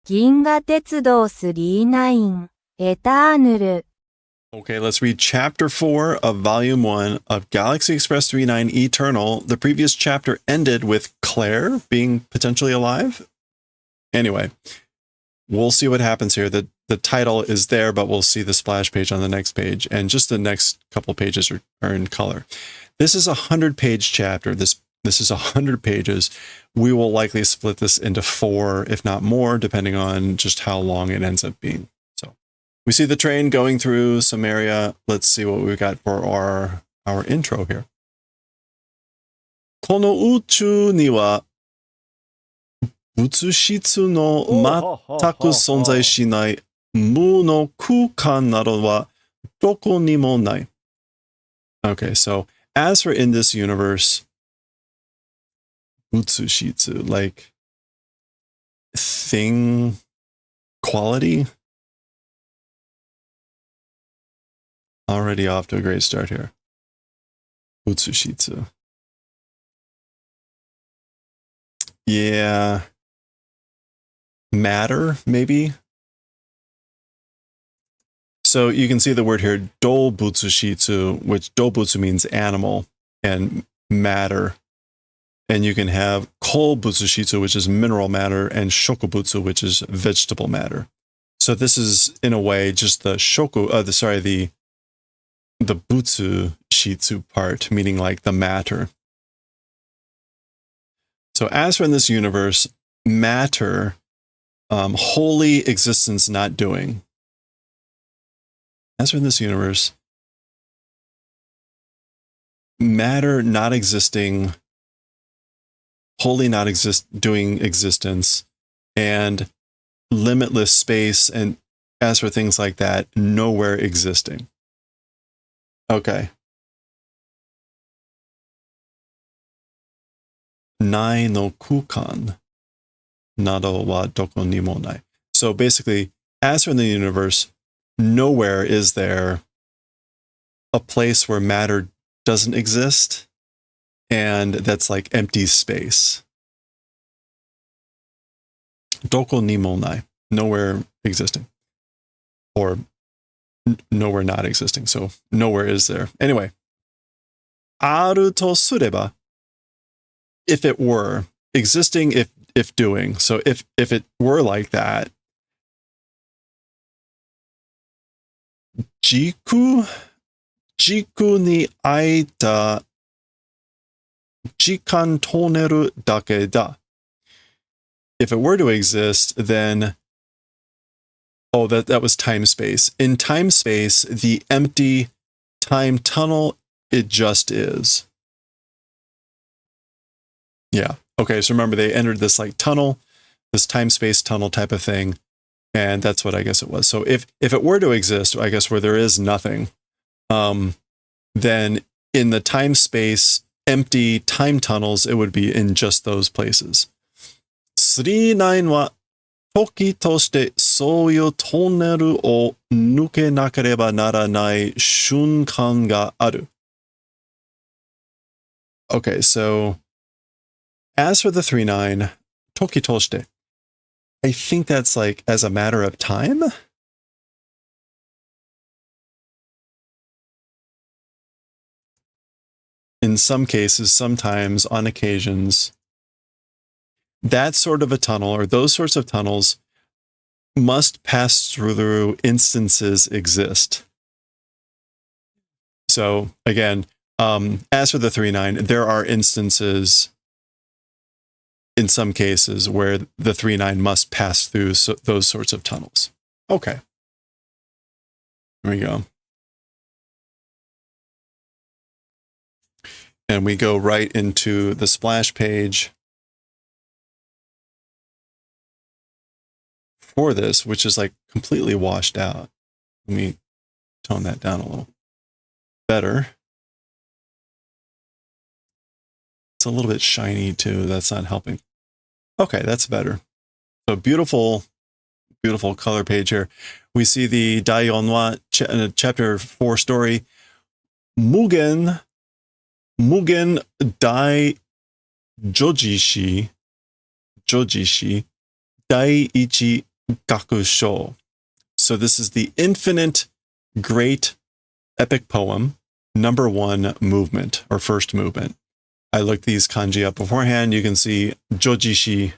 銀河鉄道39エターヌル Okay, let's read Chapter 4 of Volume 1 of Galaxy Express 39 Eternal. The previous chapter ended with Claire being potentially alive. Anyway, we'll see what happens here. The title is there, but we'll see the splash page on the next page. And just the next couple pages are in color. This is a 100-page chapter. This is 100 pages. We will likely split this into 4, if not more, depending on just how long it ends up being. So we see the train going through some area. Let's see what we got for our intro here. この宇宙には物質の全く存在しない無の空間などはどこにもない。Okay, so as for in this universe, 物質, like thing quality. Already off to a great start here. 物質. Yeah. Matter, maybe? So you can see the word here, doubutsushitsu, which doubutsu means animal, and matter. And you can have koubutsushitsu, which is mineral matter, and shokubutsu, which is vegetable matter. So this is, in a way, just the the butsu shitsu part, meaning like the matter. So as for in this universe, matter, holy existence not doing. As for in this universe, matter not existing, wholly not doing existence, and limitless space, and as for things like that, nowhere existing. Okay. Nai no kukan nado wa doko ni mo nai. So basically, as for in the universe, nowhere is there a place where matter doesn't exist, and that's like empty space. Doko ni mo nai, nowhere existing. Or nowhere not existing. So nowhere is there. Anyway. Aru to sureba, if it were. Existing if doing. So if it were like that. Jiku ni aita jikan toneru dake da. If it were to exist, then that was time space. In time space, the empty time tunnel, it just is. Yeah. Okay, so remember they entered this like tunnel, this time space tunnel type of thing, and that's what I guess it was. So if it were to exist, I guess where there is nothing, then in the time space empty time tunnels, it would be in just those places. 39 wa toki toshite souyu toneru o nuke nakereba naranai shunkan ga aru. Okay, so as for the 39, toki toshite, I think that's like as a matter of time. In some cases, sometimes, on occasions, that sort of a tunnel or those sorts of tunnels must pass through instances exist. So again, as for the 39, there are instances in some cases where the 39 must pass through those sorts of tunnels. Okay. There we go. And we go right into the splash page for this, which is like completely washed out. Let me tone that down a little better. It's a little bit shiny too. That's not helping. Okay, that's better. So beautiful, beautiful color page here. We see the Daiyonwa chapter 4 story. Mugen Dai Jojishi Dai Ichi gakusho. So this is the infinite great epic poem, number 1 movement, or first movement. I looked these kanji up beforehand. You can see jojishi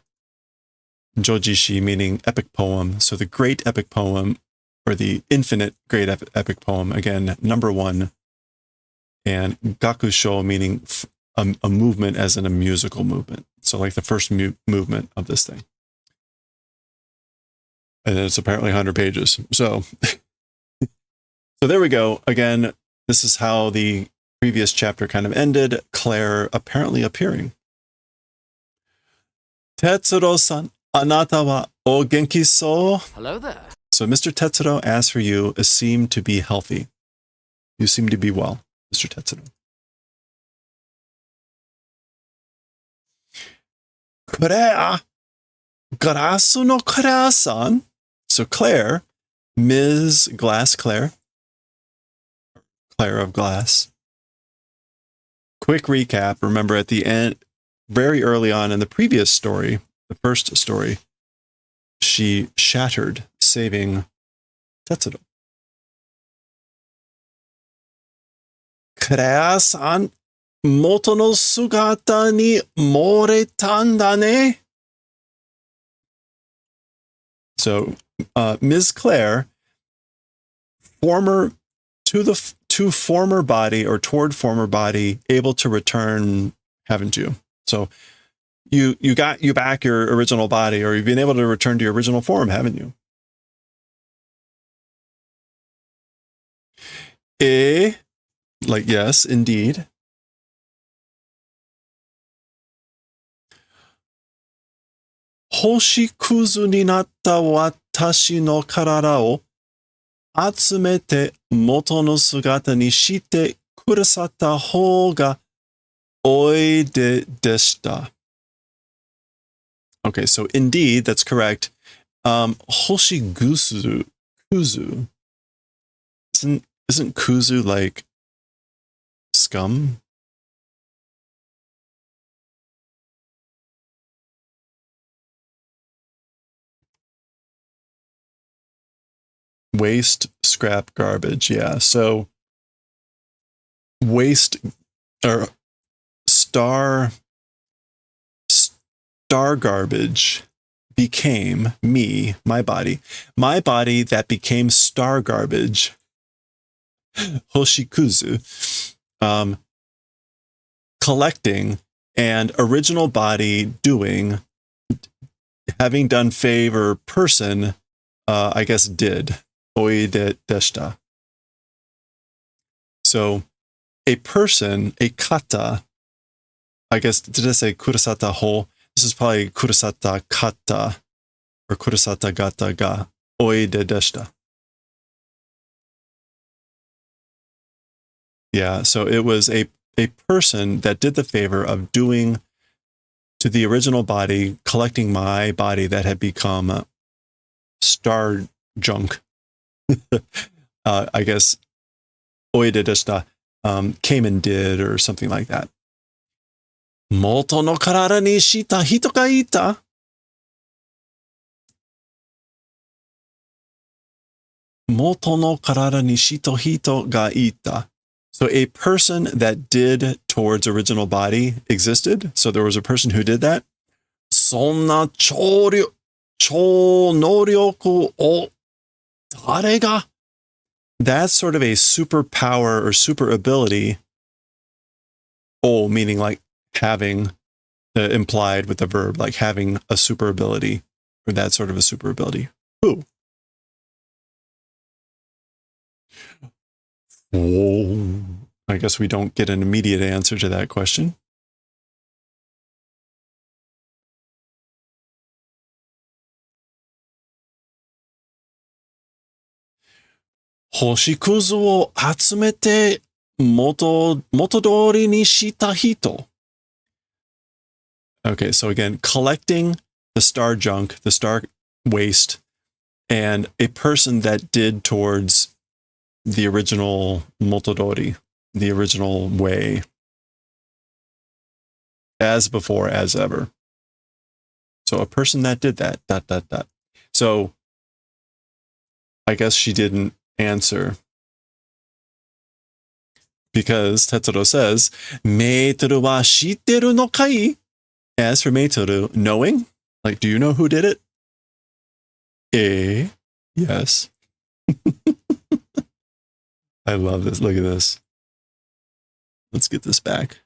meaning epic poem. So the great epic poem, or the infinite great epic poem, again, number 1. And gakusho meaning a movement as in a musical movement. So like the first movement of this thing. And it's apparently 100 pages. So there we go. Again, this is how the previous chapter kind of ended. Claire apparently appearing. Tetsuro-san, anata wa o genki so? Hello there. So Mr. Tetsuro, as for you, seem to be healthy. You seem to be well, Mr. Tetsuro. Korea, glasu no Claire-san. So Claire, Ms. Glass Claire of Glass. Quick recap. Remember at the end, very early on in the previous story, the first story, she shattered, saving Tetsuro. Claire-san, moto no sugata ni moretanda ne? So, Ms. Claire, to former body or toward former body, able to return, haven't you? So, you got back your original body, or you've been able to return to your original form, haven't you? Like yes, indeed. Hoshikuzu ni natta watashi no karara o atsumete moto no sugata ni shite kurasata hou ga oide deshita. Okay, so indeed, that's correct. Hoshikuzu, kuzu. Isn't kuzu like scum? Waste, scrap, garbage. Yeah. So waste or star garbage became me, my body that became star garbage. Hoshikuzu, collecting, and original body doing, having done favor person, I guess did. Oide deshita. So a person, a kata, I guess, did I say kurasata ho? This is probably kurasata kata or kurasata gata ga oide deshita. Yeah, so it was a person that did the favor of doing to the original body, collecting my body that had become star junk. I guess oide deshita, came and did, or something like that. Moto no karara ni shita hito ga ita. Moto no karara ni shito hito ga ita. So a person that did towards original body existed. So there was a person who did that. Sonna chō noryoku o dare ga? That's sort of a superpower or super ability. Oh, meaning like having, implied with the verb, like having a super ability, or that sort of a super ability. Who? Oh, I guess we don't get an immediate answer to that question. Hoshikuzu wo atsumete motodori ni shita hito. Okay, so again, collecting the star junk, the star waste, and a person that did towards the original motodori, the original way, as before, as ever. So a person that did that, ... So I guess she didn't answer. Because Tetsuro says, Meitoru wa shitteru no kai? As for Meitoru, knowing? Like, do you know who did it? Yes. I love this. Look at this. Let's get this back.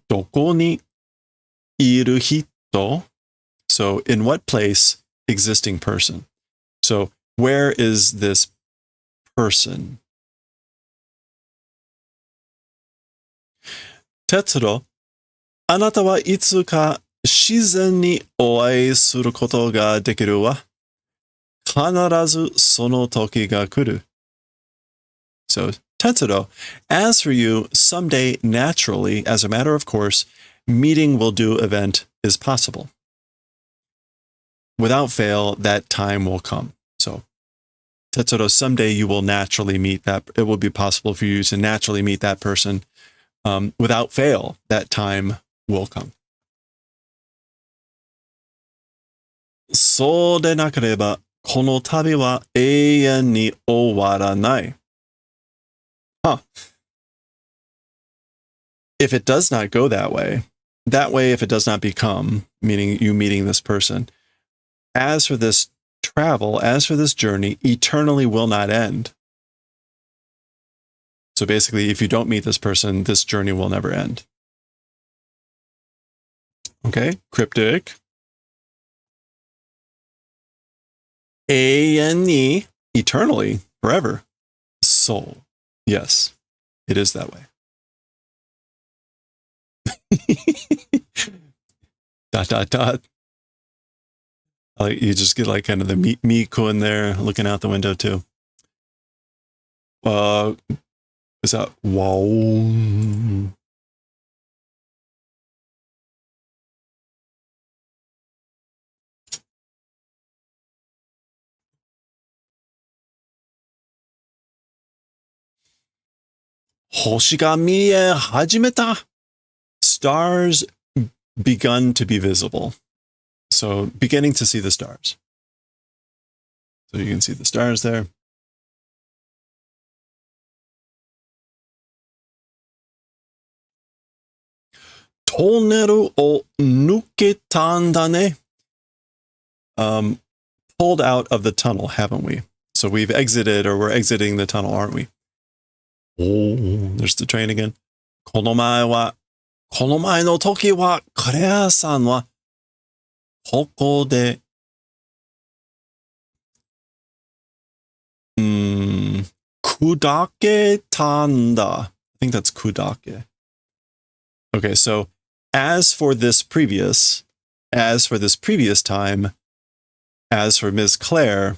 Doko ni iru hito? So, in what place? Existing person. So, where is this person? Tetsuro, あなたはいつか自然にお会いすることができるわ。必ずその時が来る。So, Tetsuro, as for you, someday, naturally, as a matter of course, meeting will do event is possible. Without fail, that time will come. So, Tetsuro, someday you will naturally meet that. It will be possible for you to naturally meet that person. Without fail, that time will come. そうでなければ、この旅は永遠に終わらない。Huh. If it does not go that way, if it does not become, meaning you meeting this person, as for this travel, as for this journey, eternally will not end. So basically, if you don't meet this person, this journey will never end. Okay, cryptic. 永遠に, eternally, forever. Soul. Yes, it is that way. dot, dot, dot. You just get like kind of the Miku in there looking out the window too. Is that wow? Hoshi ga miie hajimeta. Stars begun to be visible. So beginning to see the stars. So you can see the stars there. Toneru o nuketa ne. Pulled out of the tunnel, haven't we? So we've exited, or we're exiting the tunnel, aren't we? Oh, there's the train again. この前の時は、クレアさんは、ここで、kudake tanda. I think that's kudake. Okay, so as for this previous time, as for Ms. Claire,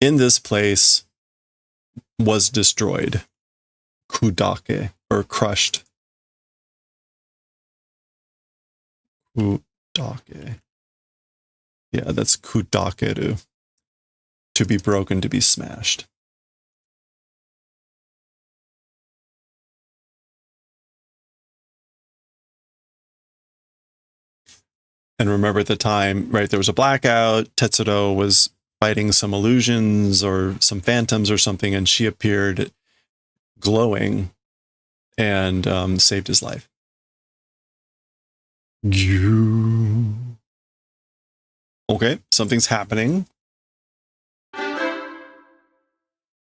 in this place was destroyed. Kudake, or crushed. Kudake. Yeah, that's kudakeru. To be broken, to be smashed. And remember at the time, right, there was a blackout. Tetsuro was fighting some illusions or some phantoms or something, and she appeared glowing and saved his life. Okay, something's happening.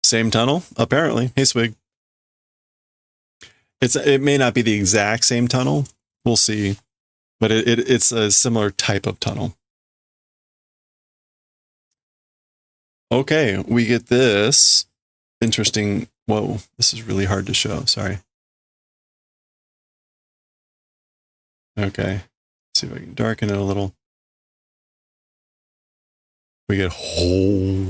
Same tunnel, apparently. Hey, Swig. It may not be the exact same tunnel. We'll see. But it's a similar type of tunnel. Okay, we get this interesting. Whoa, this is really hard to show. Sorry. Okay, let's see if I can darken it a little. We get whole.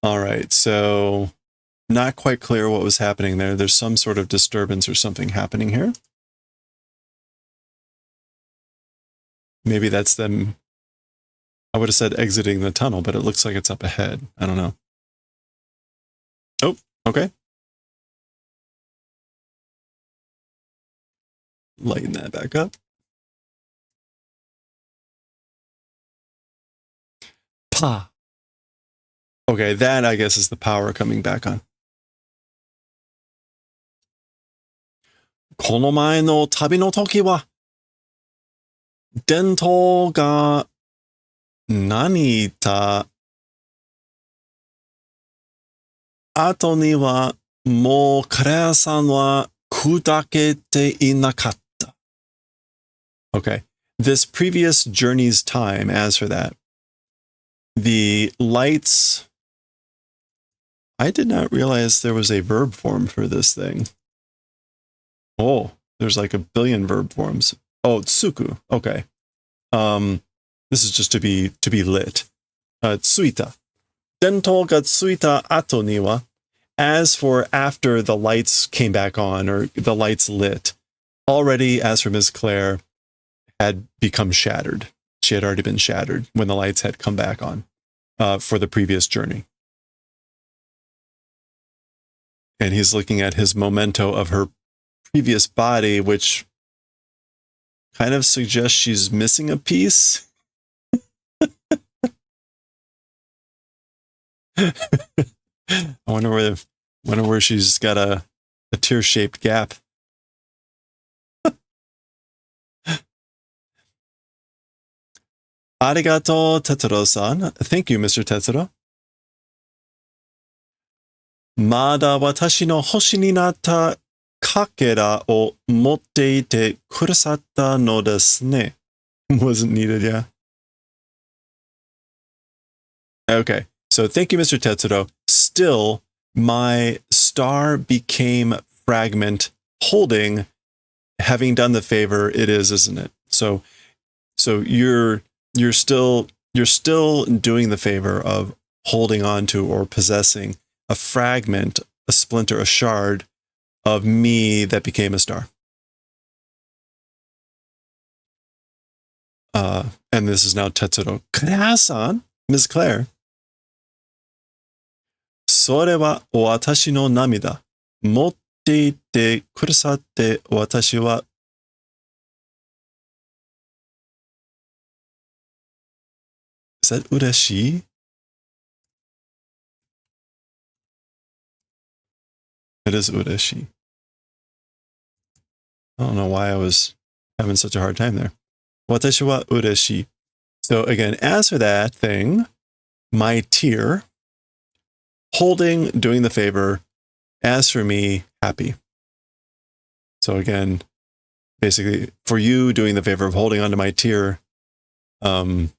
All right, so not quite clear what was happening there. There's some sort of disturbance or something happening here. Maybe that's them. I would have said exiting the tunnel, but it looks like it's up ahead. I don't know. Oh, okay. Lighten that back up. Pa. Okay, that I guess is the power coming back on. この前の旅の時は、伝統が何た後にはもうカレー屋さんは砕けていなかった。Okay. This previous journey's time, as for that, the lights. I did not realize there was a verb form for this thing. Oh, there's like a billion verb forms. Oh, tsuku. Okay. This is just to be lit. Tsuita. Dento ga tsuita ato ni wa. As for after the lights came back on, or the lights lit, already, as for Ms. Claire, had become shattered. She had already been shattered when the lights had come back on for the previous journey. And he's looking at his memento of her previous body, which kind of suggests she's missing a piece. I wonder where she's got a tear-shaped gap. Arigato, Tetsuro-san. Thank you, Mr. Tetsuro. まだ私の星になったかけらを持っていてくださったのですね. Wasn't needed, yeah. Okay, so thank you, Mr. Tetsuro. Still, my star became fragment holding, having done the favor, it is, isn't it? So you're still doing the favor of holding on to or possessing a fragment, a splinter, a shard of me that became a star. And this is now Tetsuro. Claire-san, Ms. Claire. それは私の涙。持っていてくださって私は Is that 嬉しい? It is 嬉しい. I don't know why I was having such a hard time there. 私は嬉しい. So again, as for that thing, my tear, holding, doing the favor, as for me, happy. So again, basically, for you doing the favor of holding onto my tear, I'm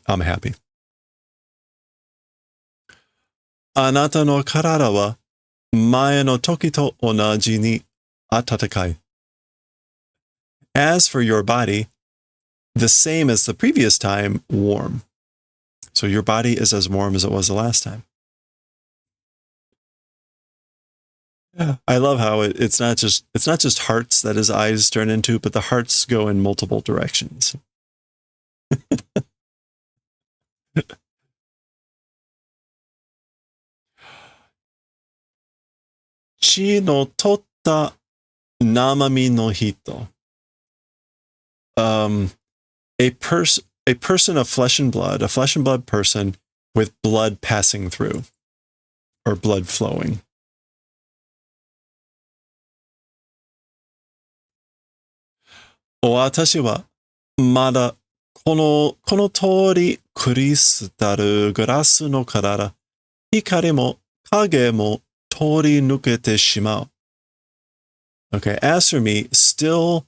happy. あなたの体は前の時と同じに温かい. As for your body, the same as the previous time, warm. So your body is as warm as it was the last time. I love how it's not just hearts that his eyes turn into, but the hearts go in multiple directions. 血の取った生身の人. A person of flesh and blood, a flesh and blood person with blood passing through, or blood flowing. 私はまだこの通りクリスタルグラスの体、光も影も通り抜けてしまう. Okay, as for me, still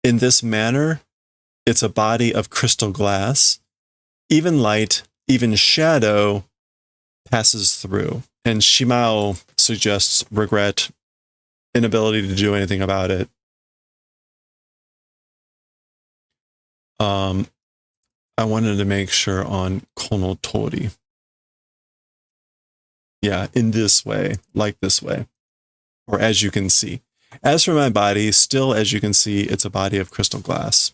in this manner, it's a body of crystal glass. Even light, even shadow passes through. And Shimao suggests regret, inability to do anything about it. I wanted to make sure on konotori. Yeah, in this way, like this way, or as you can see. As for my body, still as you can see, it's a body of crystal glass.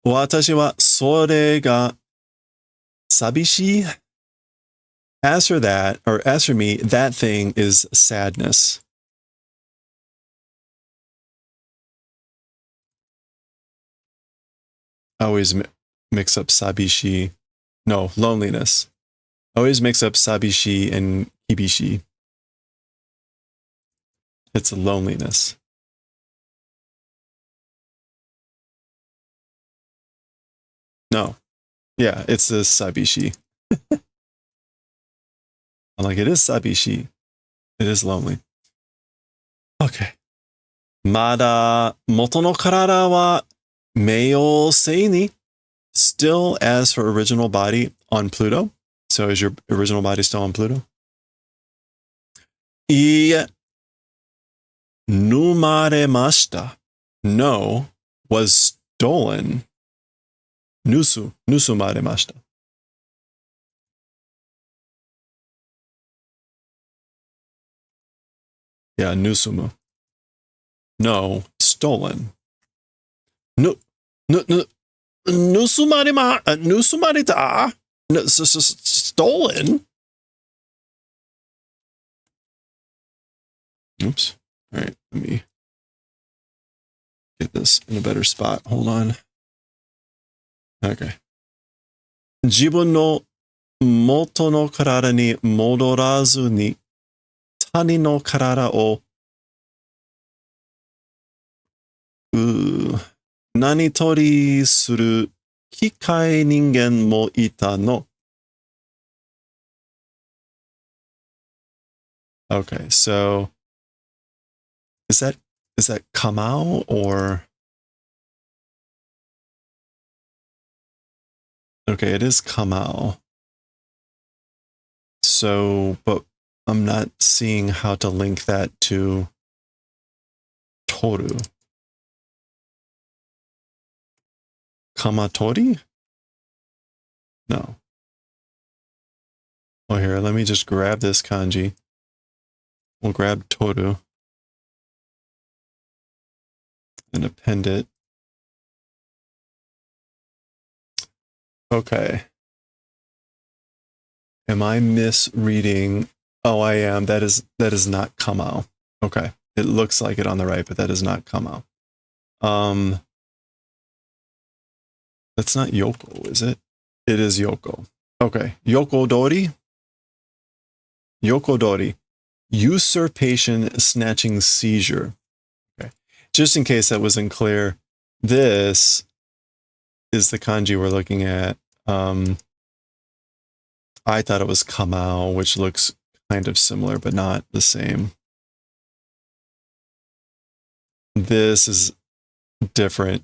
私はそれが寂しい. As for that, or as for me, that thing is sadness. I always mix up sabishi No, loneliness. I always mix up sabishi and kibishi. It's loneliness. No. Yeah, it's the sabishi. I'm like, it is sabishi. It is lonely. Okay. まだ元の体は冥王星に still as for original body on Pluto. So is your original body still on Pluto? いいえ、盗まれました. No, was stolen. 盗まれました. Yeah, 盗む. No, stolen. 盗まれた? Stolen? Oops. All right, let me get this in a better spot. Hold on. Okay. 自分の元の体に戻らずに他人の体を何取りする機械人間もいたの。Okay, so is that kamau or okay, it is kamau. So, but I'm not seeing how to link that to toru. Kamatori? No. Oh, here, let me just grab this kanji. We'll grab toru and append it. Okay. Am I misreading? Oh, I am. That is not kamau. Okay. It looks like it on the right, but that is not kamau. That's not yoko, is it? It is yoko. Okay. Yokodori. Yokodori. Usurpation, snatching, seizure. Okay. Just in case that wasn't clear, this is the kanji we're looking at. I thought it was kamau, which looks kind of similar, but not the same. This is different,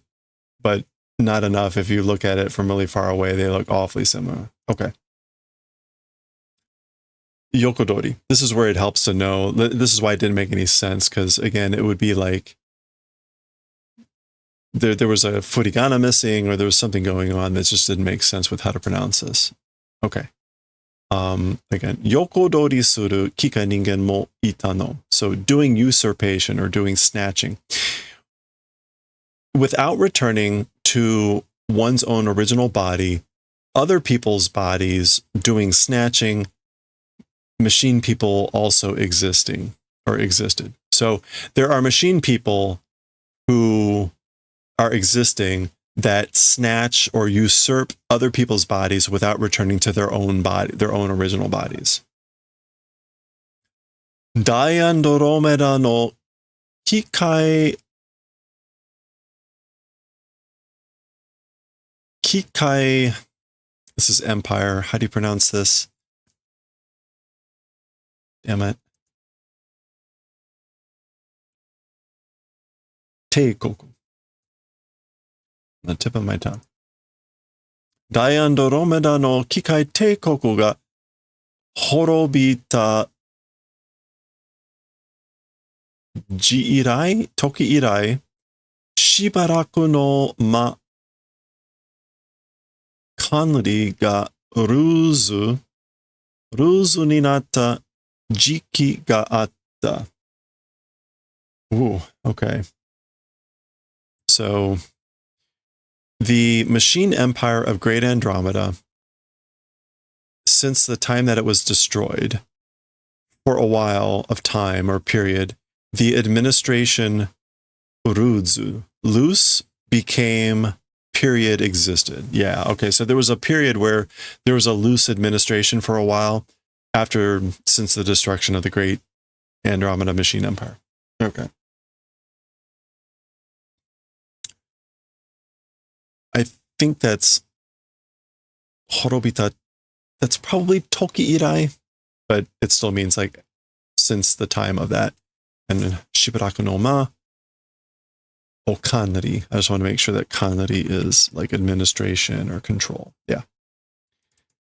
but not enough. If you look at it from really far away, they look awfully similar. Okay. Yokodori. This is where it helps to know. This is why it didn't make any sense, because again, it would be like there was a furigana missing, or there was something going on that just didn't make sense with how to pronounce this. Okay. Again, yokodori suru kikai ningen mo ita no. So doing usurpation or doing snatching without returning to one's own original body, other people's bodies doing snatching, machine people also existed. So there are machine people who are existing that snatch or usurp other people's bodies without returning to their own original bodies. Andromeda no Kikai, this is Empire. How do you pronounce this? Damn it. Teikoku. On the tip of my tongue. Andromeda no Kikai Teikoku ga horobita toki irai, shibaraku no ma kanri ga ruzu ni natta jiki ga atta. Ooh, okay. So the machine empire of Great Andromeda, since the time that it was destroyed, for a while of time or period, the administration Uruzu, loose, became period existed. Yeah, okay. So there was a period where there was a loose administration for a while since the destruction of the great Andromeda Machine Empire. Okay. I think that's Horobita. That's probably Toki Irai, but it still means like since the time of that. And Shibaraku no Ma, or Kanari. I just want to make sure that Kanari is like administration or control. Yeah.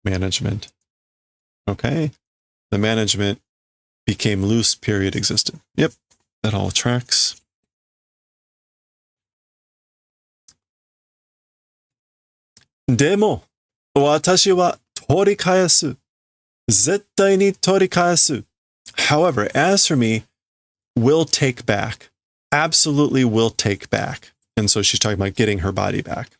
Management. Okay. The management became loose, period existed. Yep. That all tracks. Demo, watashi wa torikaesu. Zettai ni torikaesu. However, as for me, will take back. Absolutely will take back. And so she's talking about getting her body back.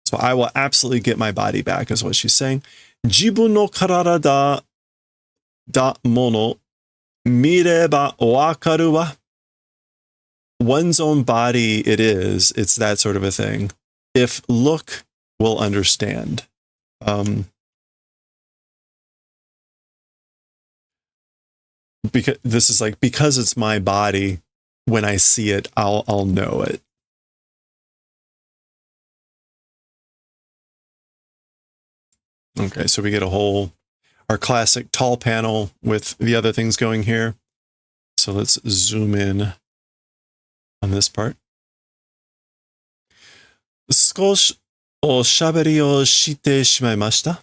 So I will absolutely get my body back, is what she's saying. Jibun no karada da mono mireba wakaru wa. One's own body it is. It's that sort of a thing. If look, will understand. Because this is like, because it's my body, when I see it, I'll know it. Okay, so we get our classic tall panel with the other things going here. So let's zoom in on this part. 少しおしゃべりをしてしまいました.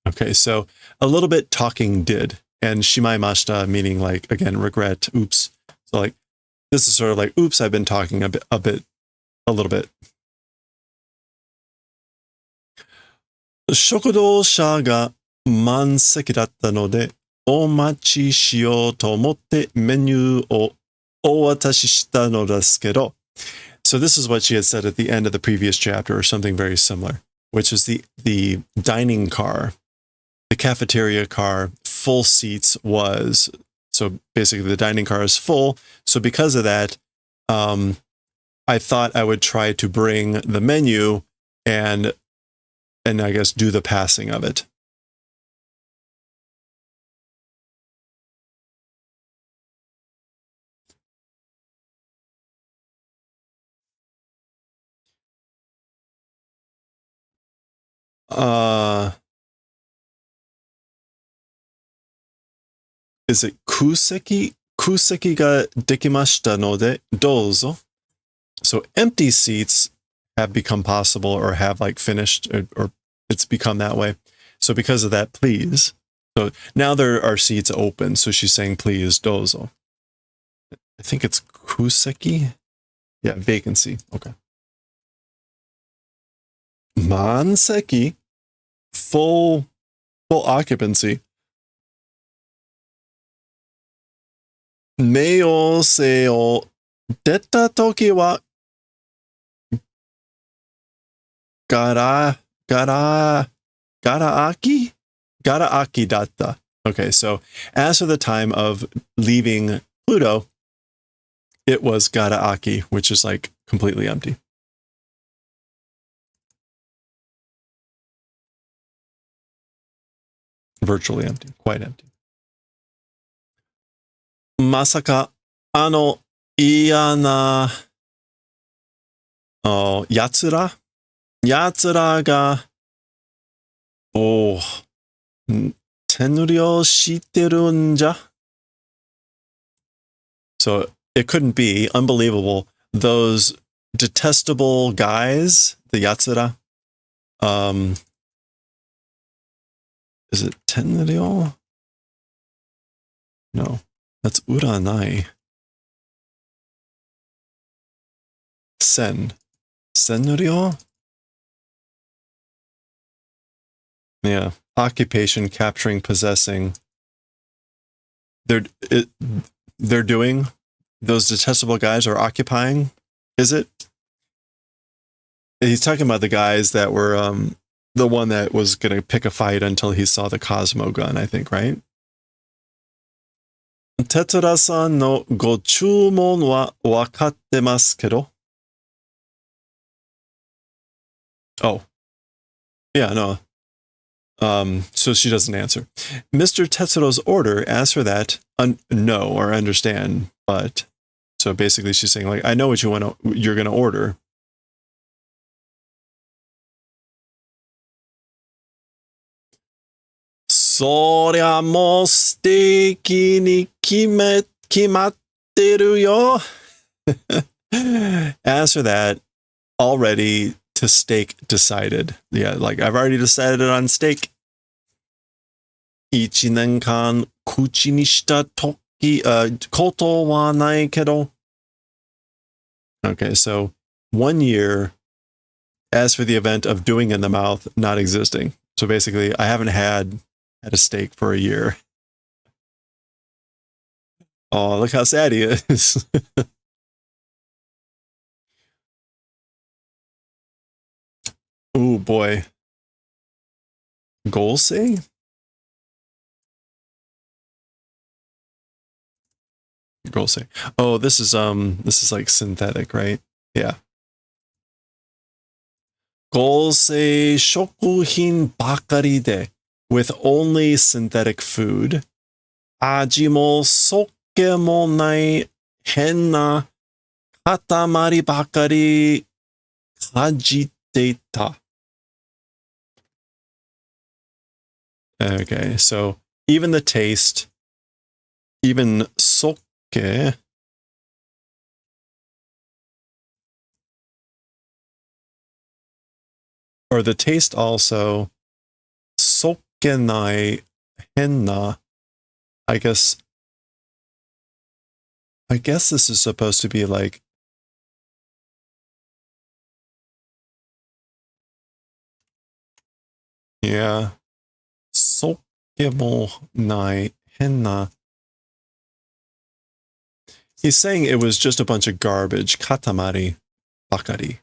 Okay, so a little bit talking did. And shimaimashita meaning like, again, regret, oops. So like, this is sort of like, oops, I've been talking a little bit. 食堂車が満席だったので、お待ちしようと思ってメニューをお渡ししたのですけど. So this is what she had said at the end of the previous chapter, or something very similar, which is the dining car, the cafeteria car, full seats was. So basically the dining car is full. So because of that, I thought I would try to bring the menu and I guess do the passing of it. Is it kuseki? Kuseki ga dekimashita node douzo. So empty seats have become possible, or have like finished, or it's become that way. So because of that, please. So now there are seats open. So she's saying, please, douzo. I think it's kuseki. Yeah, vacancy. Okay. Manseki, full occupancy. Meiyose o detta toki wa garaaki datta. Okay, so as for the time of leaving Pluto, it was garaaki, which is like completely empty. Virtually empty, quite empty. Masaka, iya na yatsura ga tenryou shiteru n ja. So it couldn't be unbelievable. Those detestable guys, the yatsura. Is it tenryou? No, that's uranai. Senryou? Yeah, occupation, capturing, possessing. They're doing, those detestable guys are occupying, is it? He's talking about the guys that were the one that was going to pick a fight until he saw the Cosmo gun, I think, right? Tetsura-san no go chūmon wa wakatte masu kedo. Oh, yeah, no. So she doesn't answer. Mr. Tetsuro's order asks for that no or understand, but so basically she's saying like I know what you're going to order. "そりゃもうステーキに決まってるよ." As for that, already to steak decided. Yeah, like I've already decided on steak. 1年間口にしたことはないけど. Okay, so 1 year as for the event of doing in the mouth not existing. So basically, I haven't had a steak for a year. Oh, look how sad he is. Oh boy. Golsey? Golsey. Oh, this is like synthetic, right? Yeah. Golsei shokuhin bakari de, with only synthetic food. Aji mo sokke mo nai henna katamari bakari kajiteta. Okay, so even the taste, even sokke, or the taste also, sokkenai henna. I guess this is supposed to be like, yeah, sokke mo nai henna. He's saying it was just a bunch of garbage. Katamari bakari.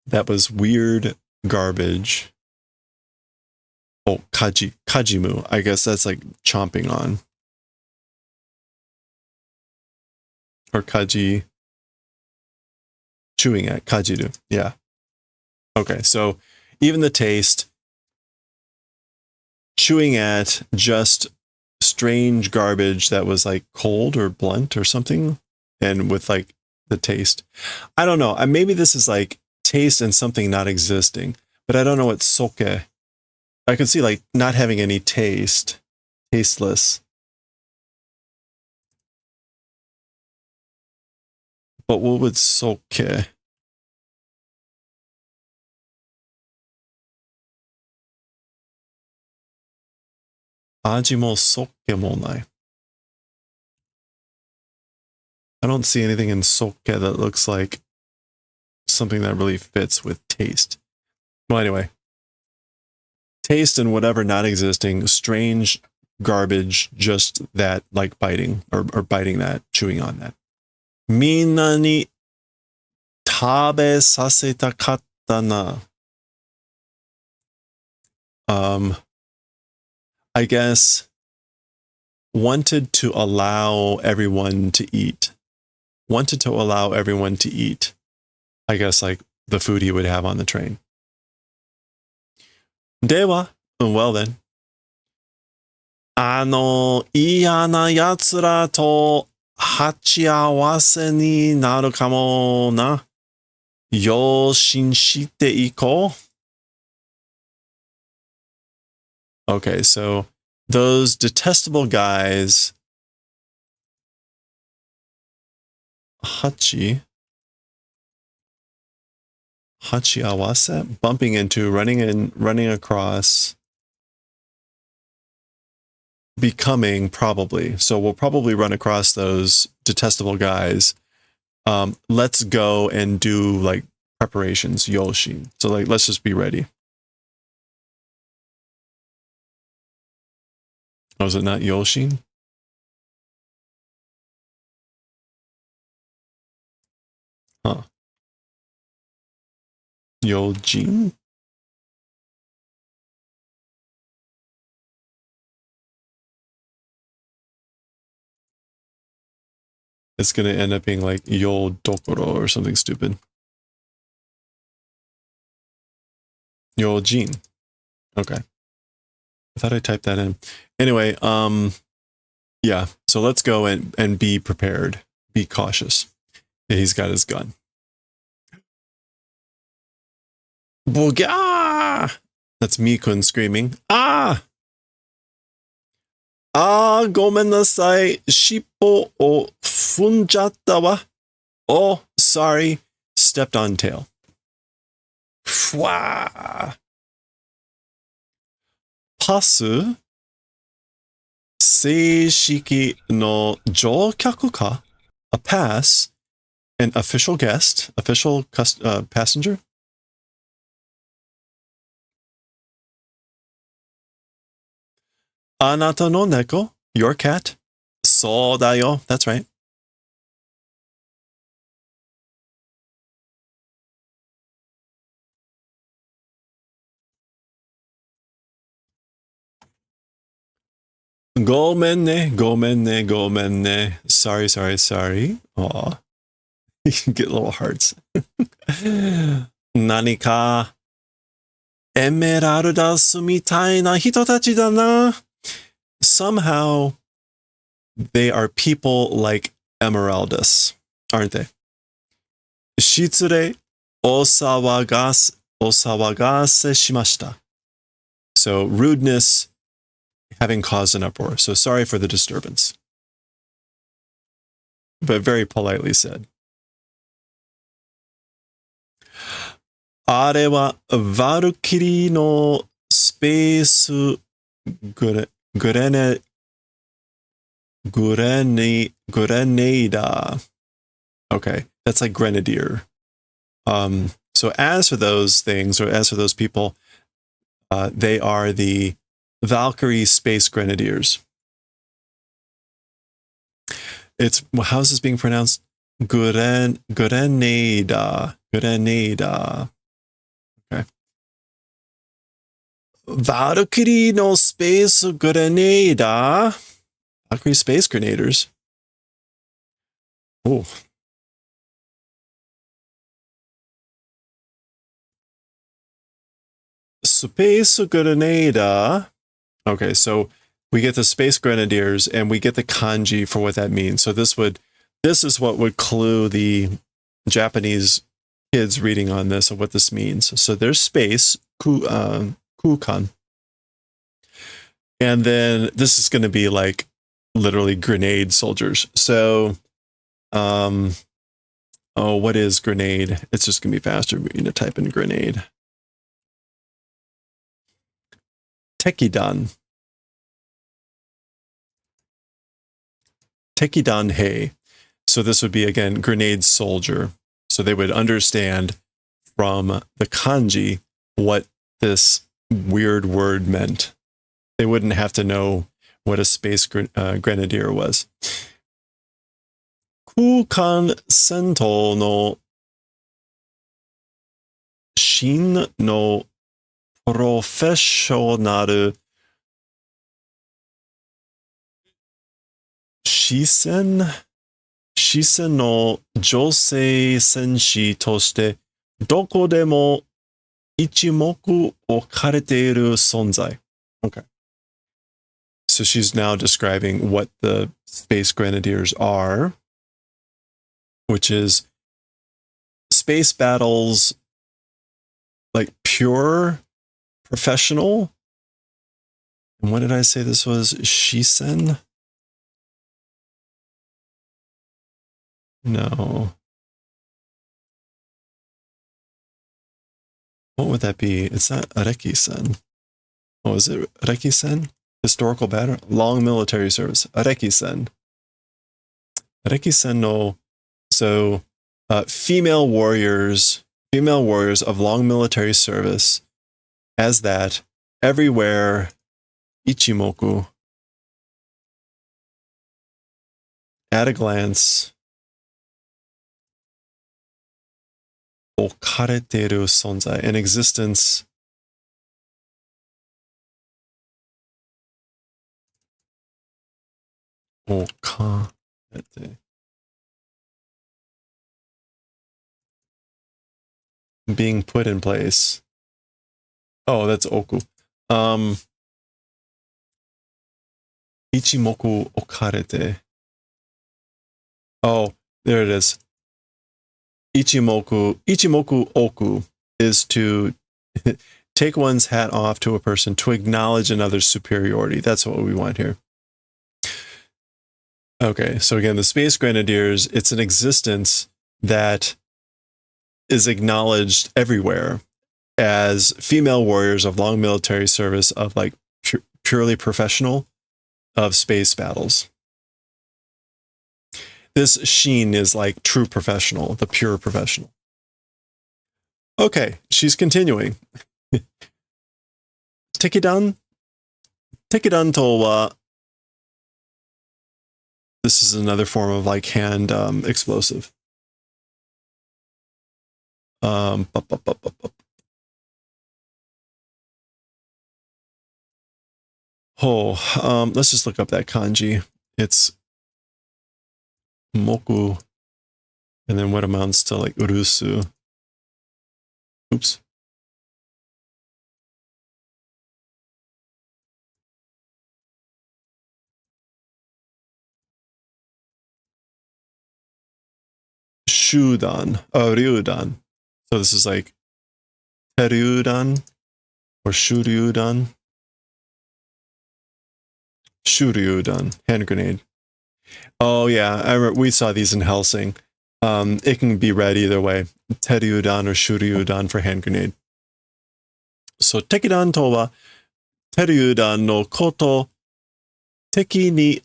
That was weird garbage. Oh, kajimu. I guess that's like chomping on. Or kaji, chewing at. Kajiru. Yeah. Okay, so even the taste, chewing at just strange garbage that was like cold or blunt or something, and with like the taste. I don't know. Maybe this is like taste and something not existing, but I don't know what soke. I can see like not having any taste, tasteless. But what would soke? Aji mo soke mo nai. I don't see anything in soke that looks like something that really fits with taste. Well, anyway, taste and whatever not existing, strange garbage, just that like biting or biting that, chewing on that. Minna ni tabe saseta katta na. I guess wanted to allow everyone to eat. Wanted to allow everyone to eat. I guess like the food he would have on the train. Dewa, well then. 嫌な奴らと鉢合わせになるかもな。用心していこう. Okay, so those detestable guys, hachi awase, bumping into, running across, becoming probably. So we'll probably run across those detestable guys. Let's go and do like preparations, yoshin. So like, let's just be ready. Oh, is it not yoshin? Huh. Yojin? It's going to end up being like yo dokoro or something stupid. Yojin. Okay. I thought I typed that in. Anyway, yeah. So let's go and be prepared. Be cautious. Yeah, he's got his gun. Boga! That's Mikun screaming. Ah! Ah, ごめんなさい。尻尾を踏んじゃったわ。Oh, sorry. Stepped on tail. Fwa! パス正式の乗客か A pass, an official guest, official passenger? Anata no neko, your cat? そうだよ. That's right. Gomenne, gomenne, gomenne. Sorry, sorry, sorry. Aw. You can get little hearts. Nanika. Emeraldas mitaina hitotachi da na. Somehow, they are people like Emeraldus, aren't they? Shitsure osawagase shimashita. So rudeness having caused an uproar. So sorry for the disturbance. But very politely said. あれはヴァルキリーのスペースグレネーダー. Okay, that's like grenadier. So as for those things, or as for those people, they are the Valkyrie Space Grenadiers. It's, how's this being pronounced? Grenada. Grenada. Okay. Valkyrie no Space Grenada. Valkyrie Space Grenaders. Oh. Space Grenada. Okay, so we get the Space Grenadiers and we get the kanji for what that means. So this is what would clue the Japanese kids reading on this of what this means. So there's space, kukan. And then this is going to be like literally grenade soldiers. So, what is grenade? It's just going to be faster for me to type in grenade. Tekidan. Tekidan hei. So this would be, again, grenade soldier. So they would understand from the kanji what this weird word meant. They wouldn't have to know what a space grenadier was. Kukan sento no shin no professional shisen no josei senshi toshite doko demo ichimoku okareteiru sonzai. Okay. So she's now describing what the Space Grenadiers are, which is space battles, like pure professional. And what did I say this was? Shisen? No. What would that be? It's not Areki-sen. Oh, is it Areki-sen? Historical battle? Long military service. Areki-sen. Areki-sen no. So, female warriors of long military service, as that, everywhere, ichimoku, at a glance, okareteru sonzai, an existence okarete. being put in place. Oh, that's oku. Ichimoku okarete. Oh, there it is. Ichimoku oku is to take one's hat off to a person to acknowledge another's superiority. That's what we want here. Okay, so again, the Space Grenadiers, it's an existence that is acknowledged everywhere as female warriors of long military service, of like purely professional, of space battles. This Sheen is like true professional, the pure professional. Okay, she's continuing. Tekidan to this is another form of like hand explosive. Oh, let's just look up that kanji. It's moku, and then what amounts to like urusu. Oops. Shudan, ryudan. So this is like teryudan or shuryudan. Shuryudan, hand grenade. Oh yeah, we saw these in Helsing. It can be read either way. Teryudan or shuryudan for hand grenade. So tekidan to wa teryudan no koto teki ni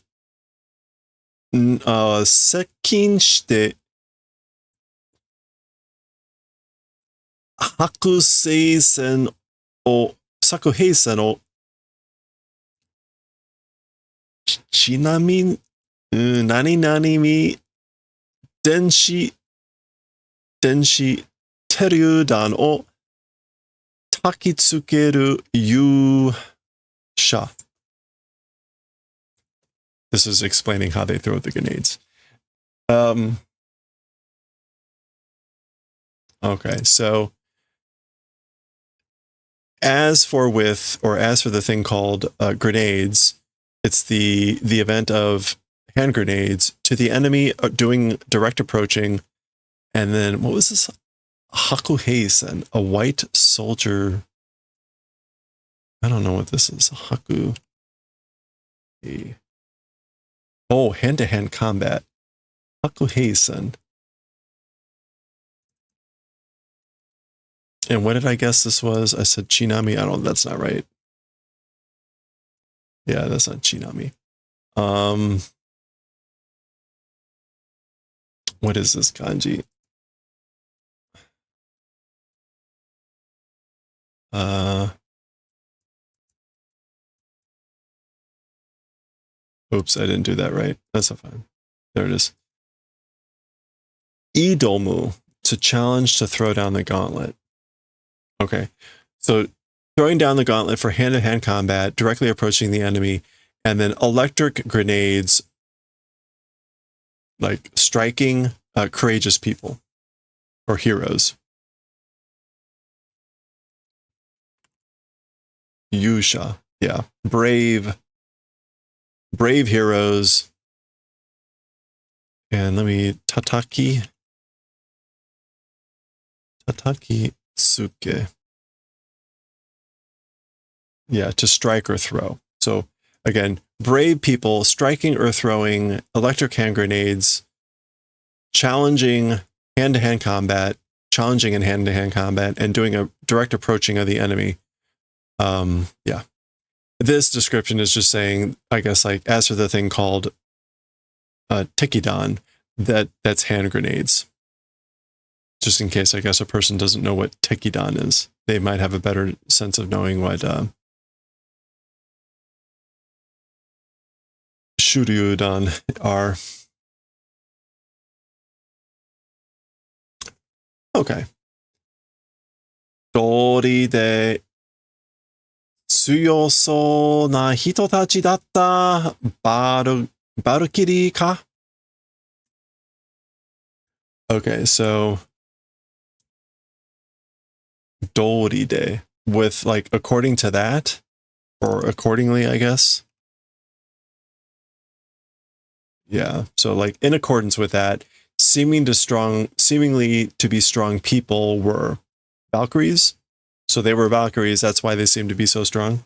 sekkin shite sakuheisen o chinami nani nani mi denshi teryudan o takitsukeru yusha. This is explaining how they throw the grenades. Okay, so as for the thing called grenades, it's the event of hand grenades to the enemy doing direct approaching, and then what was this? Hakuheisen, a white soldier. I don't know what this is. Haku. Oh, hand-to-hand combat. Hakuheisen. And what did I guess this was? I said chinami. That's not right. Yeah, that's not chinami. What is this kanji? Oops, I didn't do that right. That's not fine. There it is. Idomu, to challenge to throw down the gauntlet. Okay, so throwing down the gauntlet for hand-to-hand combat, directly approaching the enemy, and then electric grenades, like striking courageous people or heroes. Yusha, yeah, brave heroes. And let me tataki tsuke. Yeah, to strike or throw. So again, brave people striking or throwing electric hand grenades, challenging hand-to-hand combat, challenging in hand-to-hand combat, and doing a direct approaching of the enemy. Yeah. This description is just saying, I guess, like, as for the thing called tekidan, that's hand grenades. Just in case, I guess, a person doesn't know what tekidan is. They might have a better sense of knowing what shuryudan are. Okay. Dori de tsuyo so na hito tachi datta Valkyrie ka? Okay, so doride, with like according to that, or accordingly, I guess. Yeah. So like in accordance with that, seemingly to be strong people were Valkyries. So they were Valkyries. That's why they seem to be so strong.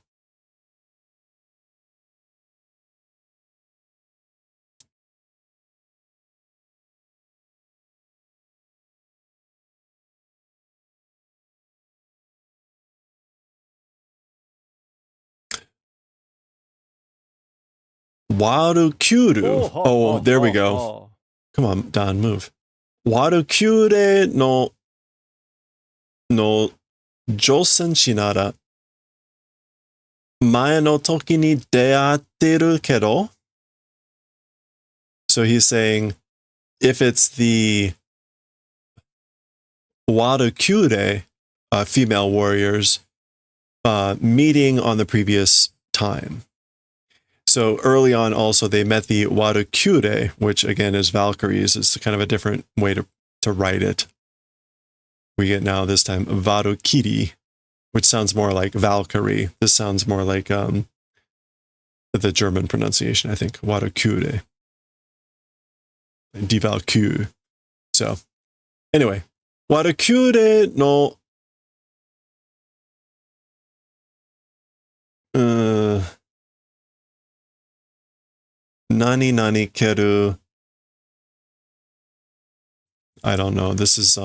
Warukyuru. Oh, there we go. Come on, Don, move. Warukyure no josenshi nara mae no toki ni deatteru kedo. So he's saying, if it's the Warukyure, female warriors, meeting on the previous time. So early on, also, they met the Warukyure, which again is Valkyries. It's kind of a different way to write it. We get now this time Varukiri, which sounds more like Valkyrie. This sounds more like the German pronunciation, I think. Warukyure. Die Valkyrie. So, anyway, Warukyure no nani keru. I don't know. This is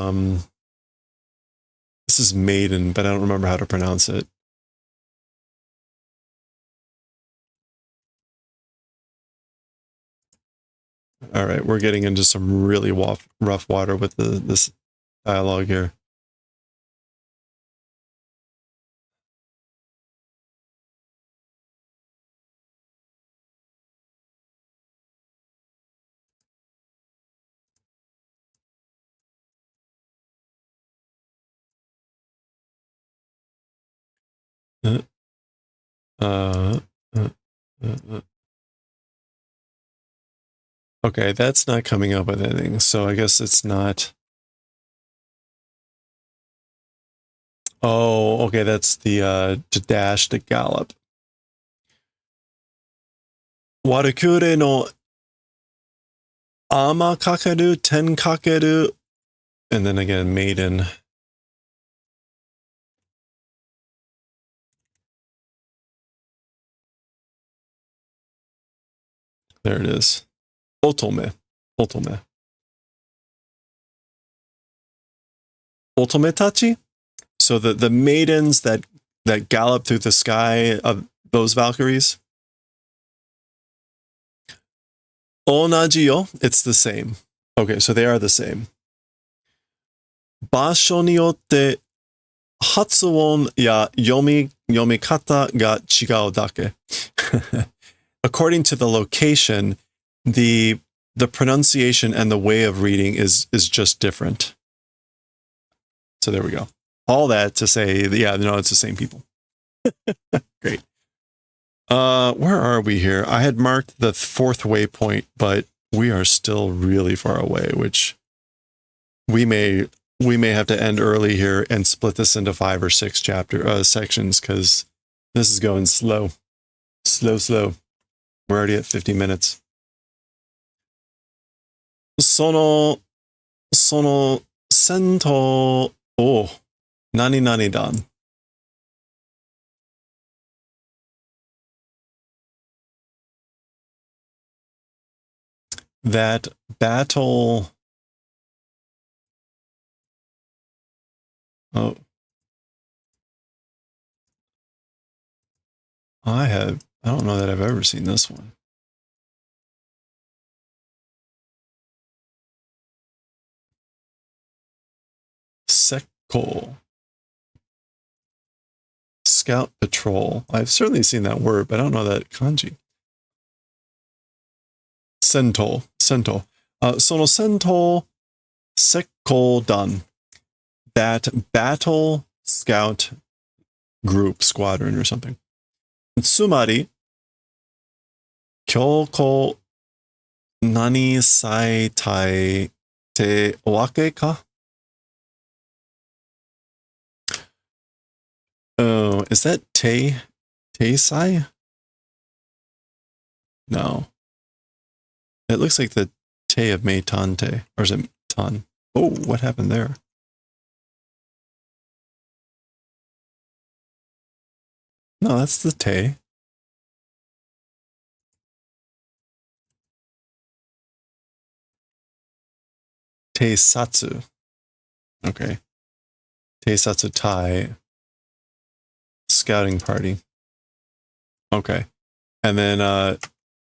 maiden, but I don't remember how to pronounce it. All right, we're getting into some really rough water with this dialogue here. Okay, that's not coming up with anything, so I guess it's not. Oh, okay, that's the to dash, to gallop. Warakure no ama kakeru, ten kakeru, and then again, maiden. There it is. Otome. Otometachi? So the maidens that gallop through the sky of those Valkyries? Onaji-yo, it's the same. Okay, so they are the same. Basho ni yotte hatsuon ya yomikata ga chigau dake. According to the location, the pronunciation and the way of reading is just different. So there we go. All that to say, yeah, no, it's the same people. Great. Where are we here? I had marked the 4th waypoint, but we are still really far away, which we may have to end early here and split this into 5 or 6 sections, because this is going slow. We're already at 50 minutes. Sono sento o nani dan. That battle. Oh. I don't know that I've ever seen this one. Sekko. Scout patrol. I've certainly seen that word, but I don't know that kanji. Sento. Sono sento sekko dan. That battle scout group, squadron or something. Tsumari, kyoko nani saitai te wake ka? Oh, is that Teisai? No. It looks like the Te of Meitante. Or is it Tan? Oh, what happened there? No, that's the Te. Teisatsu. Okay. Teisatsu Tai. Scouting party. Okay. And then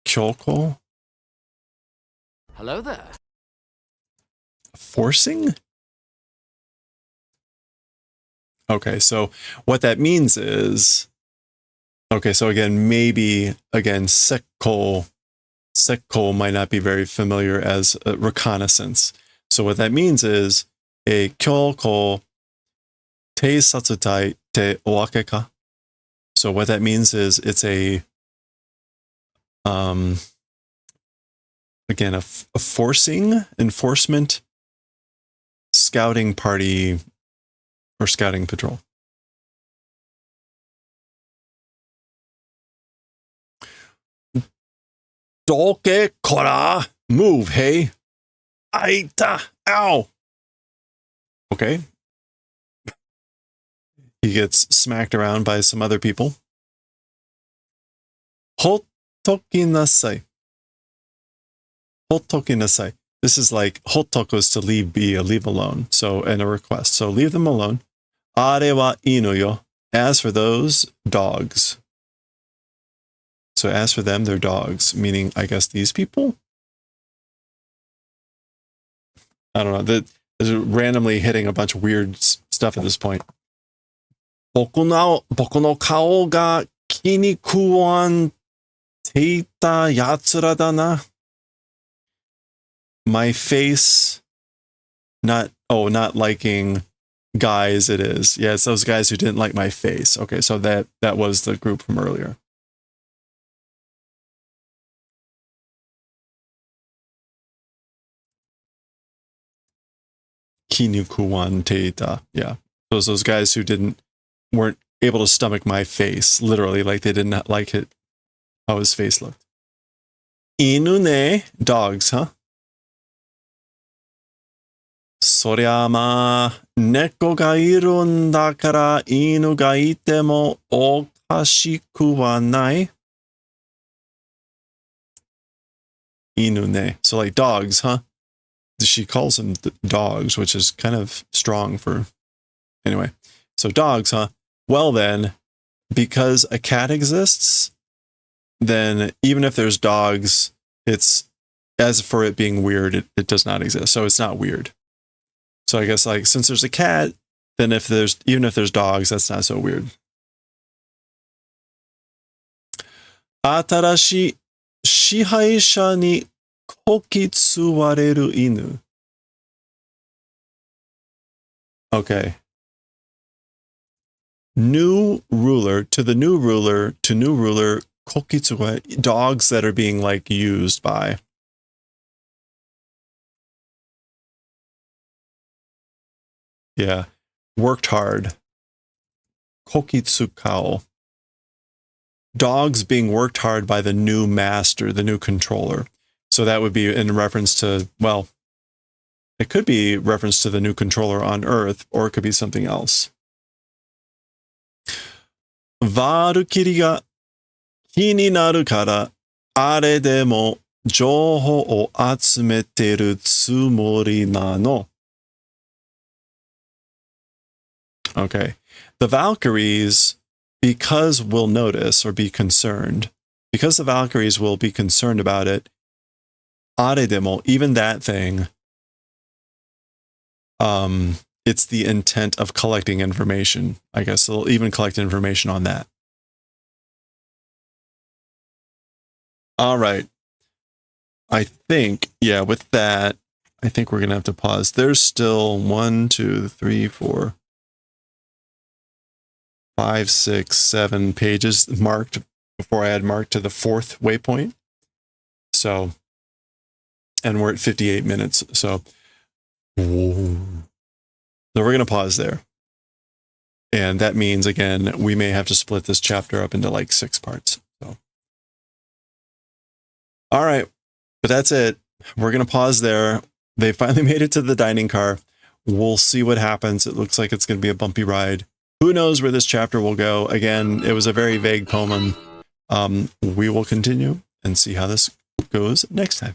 Kyoko. Hello there. Forcing? Okay, so what that means is, okay, so again, maybe, again, Sekko might not be very familiar as a reconnaissance. So what that means is, a Kyoko Teisatsutai te Owake ka? So what that means is it's a, again, a forcing, enforcement, scouting party, or scouting patrol. Doke kora! Move, hey! Aita! Ow! Okay. He gets smacked around by some other people. Hottoki nasai. Hottoki nasai. This is like, hottoku is to leave be, leave alone. So, and a request. So leave them alone. Are wa inu yo. As for those, dogs. So as for them, they're dogs. Meaning, I guess, these people? I don't know. They're randomly hitting a bunch of weird stuff at this point. 僕の顔が気に食わんていた奴らだな。My face, not liking guys it is. Yeah, it's those guys who didn't like my face. Okay, so that was the group from earlier. Kinukuwan teita. Yeah. Those guys who weren't able to stomach my face, literally, like they did not like it, how his face looked. Inu ne, dogs, huh? そりゃまあ、猫がいるんだから犬がいてもおかしくはない。犬ね. So like dogs, huh? She calls them dogs, which is kind of strong for... Anyway, so dogs, huh? Well then, because a cat exists, then even if there's dogs, it's... As for it being weird, it does not exist. So it's not weird. So I guess like since there's a cat, then even if there's dogs, that's not so weird. 新しい支配者にこき使われる犬. Okay. New ruler, to new ruler, kokitsuwa, dogs that are being like used by. Yeah. Worked hard. Kokitsukao. Dogs being worked hard by the new master, the new controller. So that would be in reference to, well, it could be reference to the new controller on Earth, or it could be something else. ワルキリが気になるから、あれでも情報を集めてるつもりなの。Okay. The Valkyries, because we'll notice or be concerned, because the Valkyries will be concerned about it, aredemo, even that thing, it's the intent of collecting information. I guess they'll even collect information on that. All right. I think, yeah, with that, I think we're going to have to pause. There's still 1, 2, 3, 4, 5, 6, 7 pages marked before I had marked to the 4th waypoint. So, and we're at 58 minutes. So we're going to pause there. And that means, again, we may have to split this chapter up into like 6 parts. So, all right, but that's it. We're going to pause there. They finally made it to the dining car. We'll see what happens. It looks like it's going to be a bumpy ride. Who knows where this chapter will go? Again, it was a very vague poem. We will continue and see how this goes next time.